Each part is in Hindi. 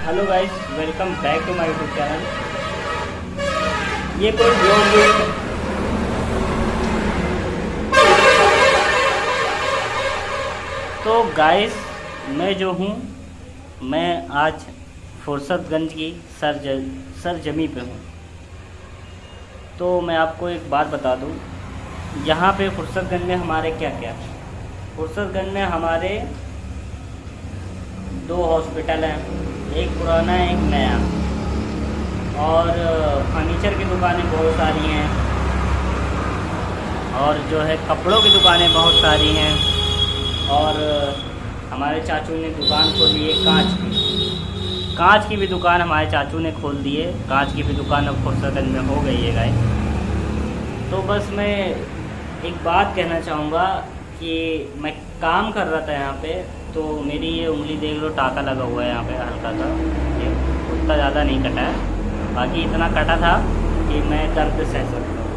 Hello guys, welcome back to my YouTube channel. ये कोई ब्लॉग। तो गाइस, मैं जो हूँ, मैं आज फुर्सतगंज की सरजमी पे हूँ। तो मैं आपको एक बात बता दूँ, यहाँ पे फुर्सतगंज में हमारे क्या क्या है। फुर्सतगंज में हमारे 2 हॉस्पिटल हैं, एक पुराना है एक नया, और फर्नीचर की दुकानें बहुत सारी हैं, और जो है कपड़ों की दुकानें बहुत सारी हैं, और हमारे चाचू ने दुकान खोली है कांच की भी दुकान हमारे चाचू ने खोल दी है। कांच की भी दुकान अब फुर्सतगंज में हो गई है गाइस। तो बस मैं एक बात कहना चाहूँगा कि मैं काम कर रहा था यहाँ पे, तो मेरी ये उंगली देख लो, टाका लगा हुआ है यहाँ पे हल्का सा। ये उतना ज़्यादा नहीं कटा है, बाकी इतना कटा था कि मैं दर्द सह सकता हूँ।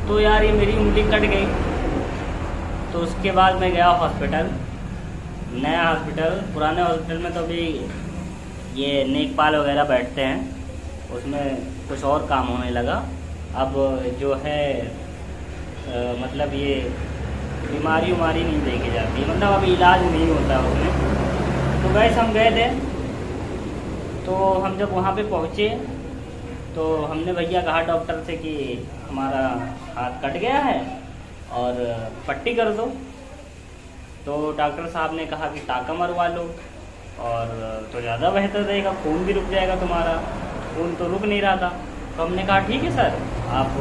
तो यार ये मेरी उंगली कट गई। तो उसके बाद मैं गया हॉस्पिटल, नया हॉस्पिटल। पुराने हॉस्पिटल में तो अभी ये नेकपाल वगैरह बैठते हैं, उसमें कुछ और काम होने लगा। अब जो है मतलब ये बीमारी नहीं देखी जाती, मतलब अभी इलाज नहीं होता उसमें। तो वैसे हम गए थे, तो हम जब वहाँ पे पहुँचे तो हमने भैया कहा डॉक्टर से कि हमारा हाथ कट गया है और पट्टी कर दो। तो डॉक्टर साहब ने कहा कि टाका मरवा लो और तो ज़्यादा बेहतर रहेगा, खून भी रुक जाएगा तुम्हारा। खून तो रुक नहीं रहा था। तो हमने कहा ठीक है सर, आप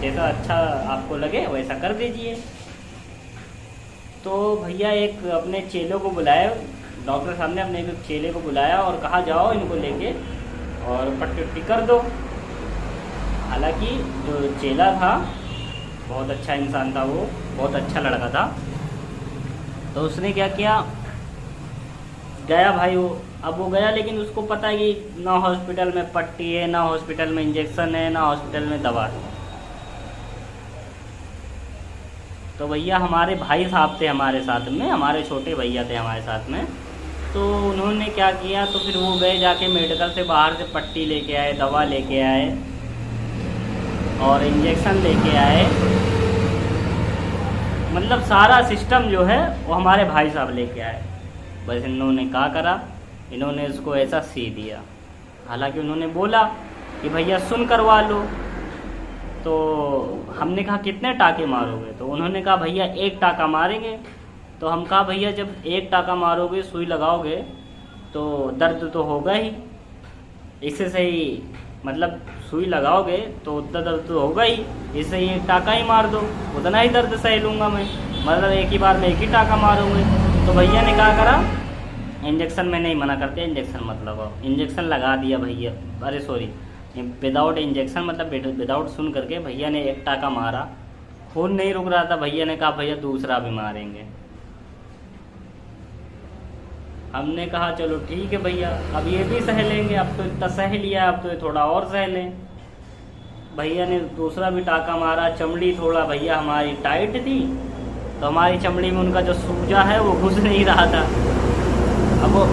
जैसा अच्छा आपको लगे वैसा कर दीजिए। तो भैया एक अपने चेलों को बुलाया, डॉक्टर साहब ने अपने एक चेले को बुलाया और कहा जाओ इनको लेके और पट्टी उट्टी कर दो। हालांकि जो चेला था बहुत अच्छा इंसान था, वो बहुत अच्छा लड़का था। तो उसने क्या किया, गया भाई वो। अब वो गया, लेकिन उसको पता है कि ना हॉस्पिटल में पट्टी है, ना हॉस्पिटल में इंजेक्शन है, ना हॉस्पिटल में दवा है। तो भैया हमारे भाई साहब थे हमारे साथ में, हमारे छोटे भैया थे हमारे साथ में। तो उन्होंने क्या किया, तो फिर वो गए जाके मेडिकल से बाहर से पट्टी लेके आए, दवा लेके आए और इंजेक्शन लेके आए। मतलब सारा सिस्टम जो है वो हमारे भाई साहब लेके आए। बस इन्होंने क्या करा, इन्होंने उसको ऐसा सी दिया। हालांकि उन्होंने बोला कि भैया सुन करवा लो। तो हमने कहा कितने टाके मारोगे, तो उन्होंने कहा भैया 1 टाका मारेंगे। तो हम कहा भैया जब 1 टाका मारोगे, सुई लगाओगे तो दर्द तो होगा ही, इससे सही मतलब सुई लगाओगे तो उतना दर्द तो होगा ही, इससे 1 टाका ही मार दो, उतना ही दर्द सह लूँगा मैं। मतलब एक ही बार में 1 ही टाका मारूंगे। तो भैया ने क्या करा, इंजेक्शन में नहीं मना करते, इंजेक्शन मत लगाओ, इंजेक्शन लगा दिया भैया। अरे सॉरी, विदाउट इंजेक्शन मतलब विदाउट सुन करके भैया ने 1 टाका मारा। खून नहीं रुक रहा था, भैया ने कहा भैया दूसरा भी मारेंगे। हमने कहा चलो ठीक है भैया, अब ये भी सह लेंगे, अब तो इतना सह लिया, अब तो ये थोड़ा और सह लें। भैया ने दूसरा भी टाका मारा। चमड़ी थोड़ा भैया हमारी टाइट थी, तो हमारी चमड़ी में उनका जो सूजा है वो घुस नहीं रहा था। अब वो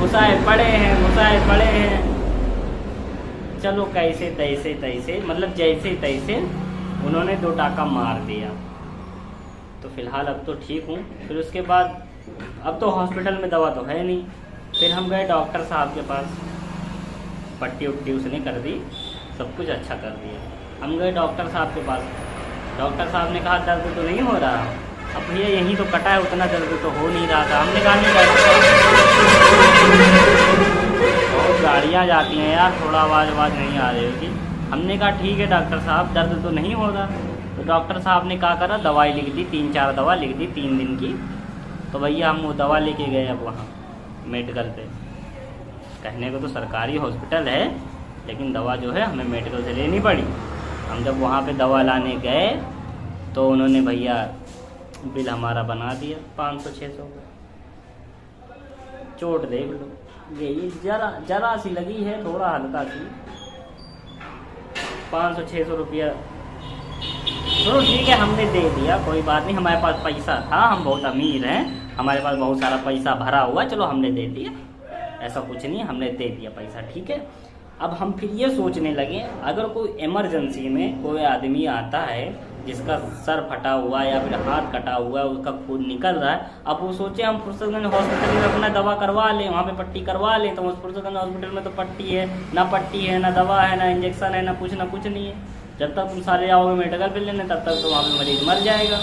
घुसाए पड़े हैं। चलो कैसे तैसे मतलब जैसे तैसे उन्होंने 2 टाका मार दिया। तो फिलहाल अब तो ठीक हूँ। फिर उसके बाद अब तो हॉस्पिटल में दवा तो है नहीं। फिर हम गए डॉक्टर साहब के पास, पट्टी उट्टी उसने कर दी, सब कुछ अच्छा कर दिया। हम गए डॉक्टर साहब के पास, डॉक्टर साहब ने कहा दर्द तो नहीं हो रहा। अब भैया यहीं तो कटा है, उतना दर्द तो हो नहीं रहा था। हमने कहा नहीं डॉक्टर साहब, बहुत गाड़ियाँ जाती हैं यार, थोड़ा आवाज़ नहीं आ रही होगी। हमने कहा ठीक है डॉक्टर साहब, दर्द तो नहीं हो रहा। तो डॉक्टर साहब ने क्या करा, दवाई लिख दी, 3-4 दवा लिख दी 3 दिन की। तो भैया हम वो दवा लेके गए अब वहाँ मेडिकल पे। कहने को तो सरकारी हॉस्पिटल है, लेकिन दवा जो है हमें मेडिकल से लेनी पड़ी। हम जब वहाँ पे दवा लाने गए तो उन्होंने भैया बिल हमारा बना दिया 500-600 का। चोट देख लो, ये जरा सी लगी है, थोड़ा हल्का सी, 500-600 रुपया। चलो ठीक है, हमने दे दिया, कोई बात नहीं, हमारे पास पैसा था, हम बहुत अमीर हैं, हमारे पास बहुत सारा पैसा भरा हुआ, चलो हमने दे दिया, ऐसा कुछ नहीं, हमने दे दिया पैसा, ठीक है। अब हम फिर ये सोचने लगे, अगर कोई इमरजेंसी में कोई आदमी आता है जिसका सर फटा हुआ है या फिर हाथ कटा हुआ है, उसका खून निकल रहा है, अब वो सोचे हम फुर्सतगंज हॉस्पिटल में अपना दवा करवा लें, वहाँ पे पट्टी करवा लें, तो उस फुर्सतगंज हॉस्पिटल में तो पट्टी है ना, पट्टी है ना, दवा है ना, इंजेक्शन है ना, कुछ नहीं है। जब तक तुम सारे जाओगे मेडिकल बिल लेने, तब तक तो वहाँ पे मरीज मर जाएगा।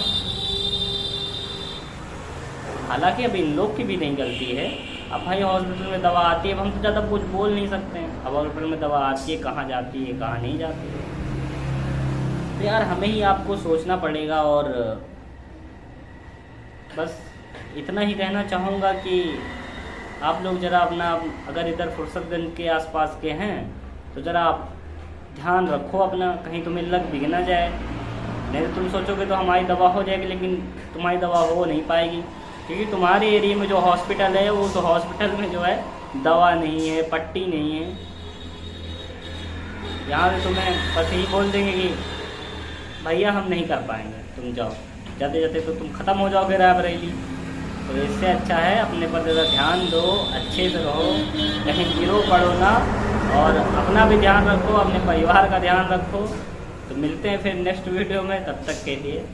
हालांकि अब इन लोग की भी नहीं गलती है। अब भाई हॉस्पिटल में दवा आती है, अब हम तो ज़्यादा कुछ बोल नहीं सकते हैं। अब हॉस्पिटल में दवा आती है, कहाँ जाती है कहाँ नहीं जाती है, तो यार हमें ही आपको सोचना पड़ेगा। और बस इतना ही कहना चाहूँगा कि आप लोग ज़रा अपना, अगर इधर फुर्सतगंज के आसपास के हैं तो ज़रा आप ध्यान रखो अपना, कहीं तुम्हें लग भी ना जाए। नहीं तो तुम सोचोगे तो हमारी दवा हो जाएगी, लेकिन तुम्हारी दवा हो नहीं पाएगी, क्योंकि तुम्हारे एरिया में जो हॉस्पिटल है वो तो हॉस्पिटल में जो है दवा नहीं है, पट्टी नहीं है। यहाँ से तुम्हें बस यही बोल देंगे कि भैया हम नहीं कर पाएंगे, तुम जाओ, जाते जाते तो तुम ख़त्म हो जाओगे रायबरेली। तो इससे अच्छा है अपने पर ज़रा ध्यान दो, अच्छे से रहो, कहीं गिरो पड़ो ना, और अपना भी ध्यान रखो, अपने परिवार का ध्यान रखो। तो मिलते हैं फिर नेक्स्ट वीडियो में, तब तक के लिए।